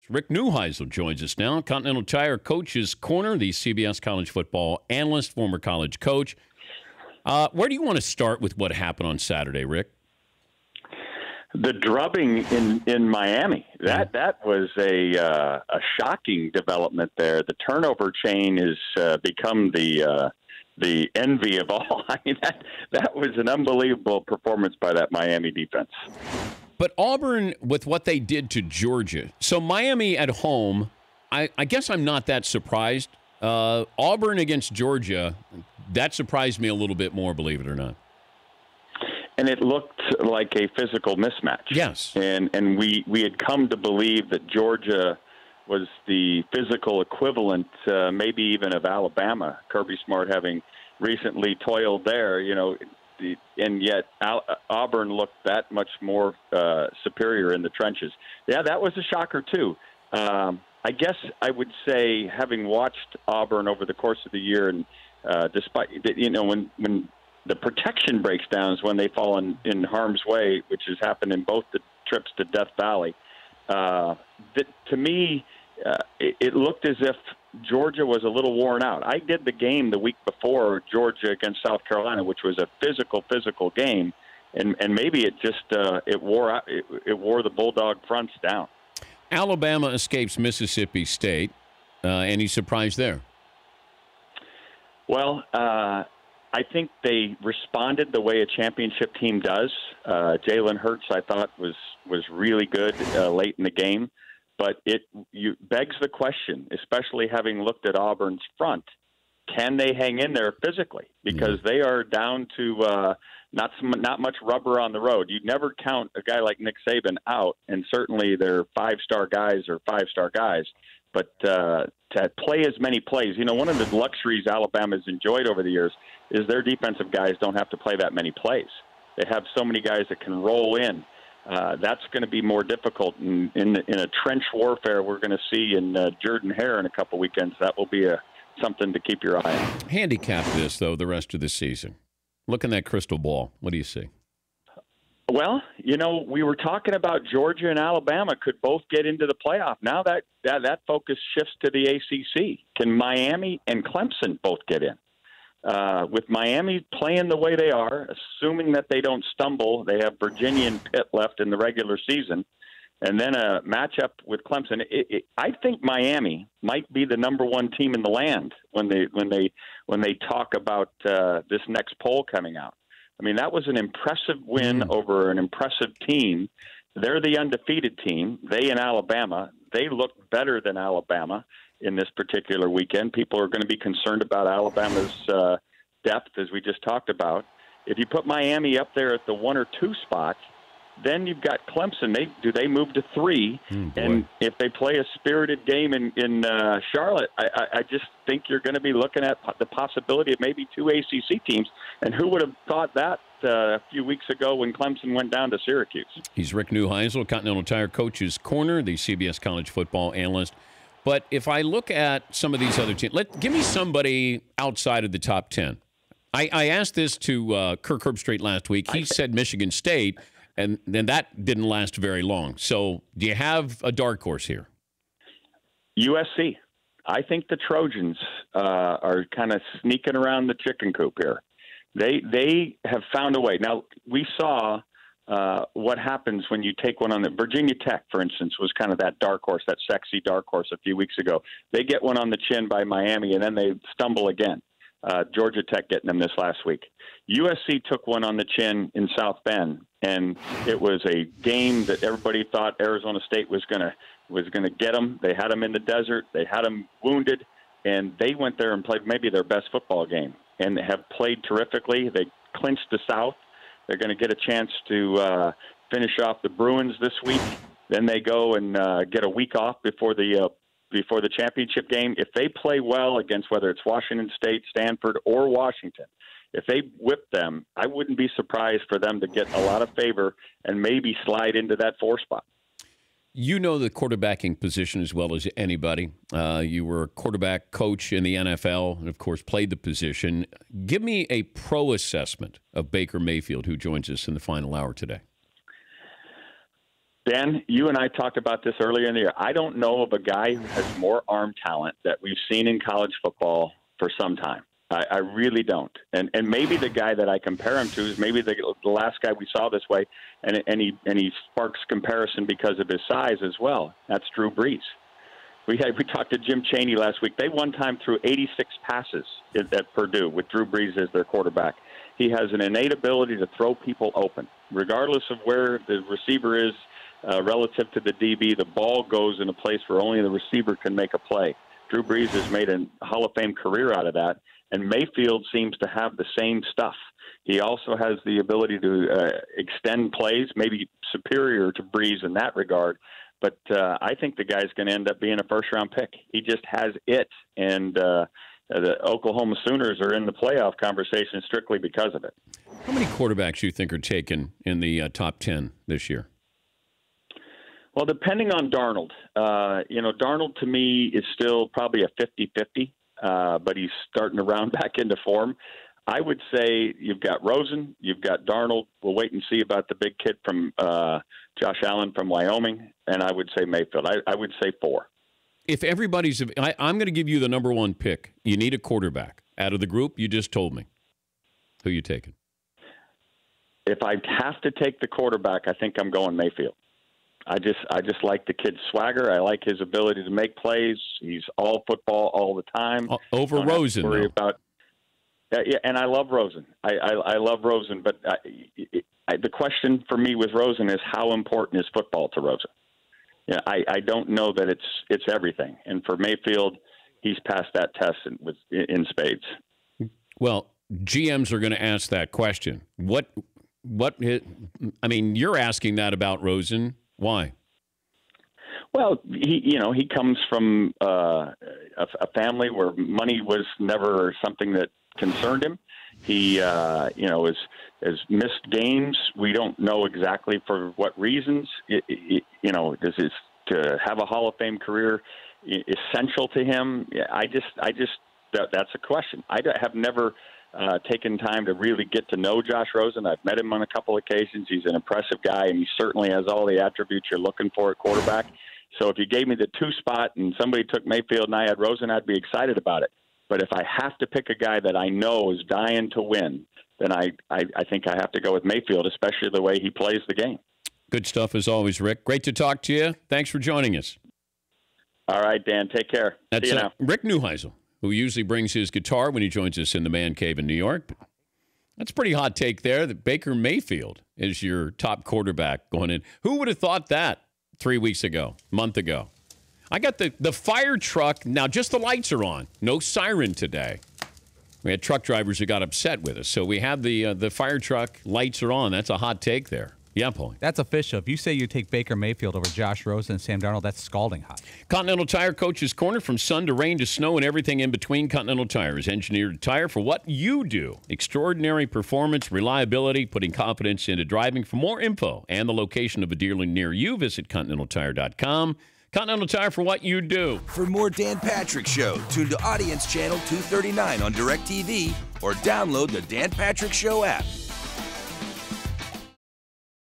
Rick Neuheisel joins us now. Continental Tire Coach's Corner, the CBS college football analyst, former college coach. Where do you want to start with what happened on Saturday, Rick? The drubbing in Miami. That was a shocking development there. The turnover chain has become the envy of all. I mean, that was an unbelievable performance by that Miami defense. But Auburn, with what they did to Georgia. So Miami at home, I guess I'm not that surprised. Auburn against Georgia, that surprised me a little bit more, believe it or not. And it looked like a physical mismatch. Yes. And we had come to believe that Georgia was the physical equivalent, maybe even of Alabama. Kirby Smart having recently toiled there, and yet Auburn looked that much more superior in the trenches. Yeah, that was a shocker too. I guess I would say, having watched Auburn over the course of the year, and despite when the protection breaks down is when they fall in harm's way, which has happened in both the trips to Death Valley. To me, it looked as if Georgia was a little worn out. I did the game the week before, Georgia against South Carolina, which was a physical game, and maybe it just it wore the Bulldog fronts down. Alabama escapes Mississippi State. Any surprise there? Well, I think they responded the way a championship team does. Jalen Hurts, I thought, was really good late in the game. But it begs the question, especially having looked at Auburn's front, can they hang in there physically? Because they are down to not much rubber on the road. You'd never count a guy like Nick Saban out, and certainly their five-star guys are five-star guys. But to play as many plays, one of the luxuries Alabama's enjoyed over the years is their defensive guys don't have to play that many plays. They have so many guys that can roll in. That's going to be more difficult in a trench warfare we're going to see in Jordan-Hare in a couple weekends. That will be something to keep your eye on. Handicap this, though, the rest of the season. Look in that crystal ball. What do you see? Well, we were talking about Georgia and Alabama could both get into the playoff. Now that focus shifts to the ACC. Can Miami and Clemson both get in? With Miami playing the way they are, assuming that they don't stumble, they have Virginia and Pitt left in the regular season, and then a matchup with Clemson. I think Miami might be the number one team in the land when they talk about this next poll coming out. I mean, that was an impressive win over an impressive team. They're the undefeated team. They and Alabama, they look better than Alabama in this particular weekend. People are going to be concerned about Alabama's depth, as we just talked about. If you put Miami up there at the 1 or 2 spot, then you've got Clemson. Do they move to 3? And if they play a spirited game in Charlotte, I just think you're going to be looking at the possibility of maybe 2 ACC teams. And who would have thought that a few weeks ago when Clemson went down to Syracuse? He's Rick Neuheisel, Continental Tire Coach's Corner, the CBS college football analyst. But if I look at some of these other teams, give me somebody outside of the top 10. I asked this to Kirk Herbstreit last week. He said Michigan State. And then that didn't last very long. So do you have a dark horse here? USC. I think the Trojans are kind of sneaking around the chicken coop here. They have found a way. Now, we saw what happens when you take one on the Virginia Tech, for instance, was kind of that dark horse, that sexy dark horse a few weeks ago. They get one on the chin by Miami, and then they stumble again. Georgia Tech getting them this last week. USC took one on the chin in South Bend, and it was a game that everybody thought Arizona State was gonna get them. They had them in the desert. They had them wounded, and they went there and played maybe their best football game, and have played terrifically. They clinched the South. They're going to get a chance to finish off the Bruins this week. Then they go and get a week off before the championship game. If they play well against whether it's Washington State, Stanford, or Washington, if they whip them, I wouldn't be surprised for them to get a lot of favor and maybe slide into that 4 spot. You know the quarterbacking position as well as anybody. You were a quarterback coach in the NFL and, of course, played the position. Give me a pro assessment of Baker Mayfield, who joins us in the final hour today. Dan, you and I talked about this earlier in the year. I don't know of a guy who has more arm talent that we've seen in college football for some time. I really don't. And maybe the guy that I compare him to is maybe the last guy we saw this way, and he sparks comparison because of his size as well. That's Drew Brees. We talked to Jim Chaney last week. They one time threw 86 passes at Purdue with Drew Brees as their quarterback. He has an innate ability to throw people open. Regardless of where the receiver is relative to the DB, the ball goes in a place where only the receiver can make a play. Drew Brees has made a Hall of Fame career out of that, and Mayfield seems to have the same stuff. He also has the ability to extend plays, maybe superior to Brees in that regard. But I think the guy's going to end up being a first-round pick. He just has it, and the Oklahoma Sooners are in the playoff conversation strictly because of it. How many quarterbacks do you think are taken in the top 10 this year? Well, depending on Darnold. Darnold to me is still probably a 50-50, but he's starting to round back into form. I would say you've got Rosen, you've got Darnold. We'll wait and see about the big kid from Josh Allen from Wyoming, and I would say Mayfield. I would say 4. If everybody's – I'm going to give you the number one pick. You need a quarterback. Out of the group, you just told me. Who you taking? If I have to take the quarterback, I think I'm going Mayfield. I just like the kid's swagger. I like his ability to make plays. He's all football all the time. Over Rosen, worry about. Yeah, and I love Rosen. I love Rosen, but the question for me with Rosen is how important is football to Rosen? Yeah, I don't know that it's everything. And for Mayfield, he's passed that test in spades. Well, GMs are going to ask that question. I mean, you're asking that about Rosen. Why? Well, he comes from a family where money was never something that concerned him. He, has missed games. We don't know exactly for what reasons. This is to have a Hall of Fame career essential to him. That's a question. I have never taken time to really get to know Josh Rosen. I've met him on a couple occasions. He's an impressive guy, and he certainly has all the attributes you're looking for at quarterback. So if you gave me the 2 spot and somebody took Mayfield and I had Rosen, I'd be excited about it. But if I have to pick a guy that I know is dying to win, then I think I have to go with Mayfield, especially the way he plays the game. Good stuff as always, Rick. Great to talk to you. Thanks for joining us. All right, Dan. Take care. That's See you now. Rick Neuheisel, who usually brings his guitar when he joins us in the Man Cave in New York. That's a pretty hot take there, that Baker Mayfield is your top quarterback going in. Who would have thought that 3 weeks ago, month ago? I got the fire truck. Now, just the lights are on. No siren today. We had truck drivers who got upset with us. So we have the fire truck. Lights are on. That's a hot take there. Yeah, Paulie. That's official. If you say you take Baker Mayfield over Josh Rosen and Sam Darnold, that's scalding hot. Continental Tire Coach's Corner, from sun to rain to snow and everything in between. Continental Tire is engineered tire for what you do. Extraordinary performance, reliability, putting confidence into driving. For more info and the location of a dealer near you, visit ContinentalTire.com. Continental Tire for what you do. For more Dan Patrick Show, tune to Audience Channel 239 on DirecTV or download the Dan Patrick Show app.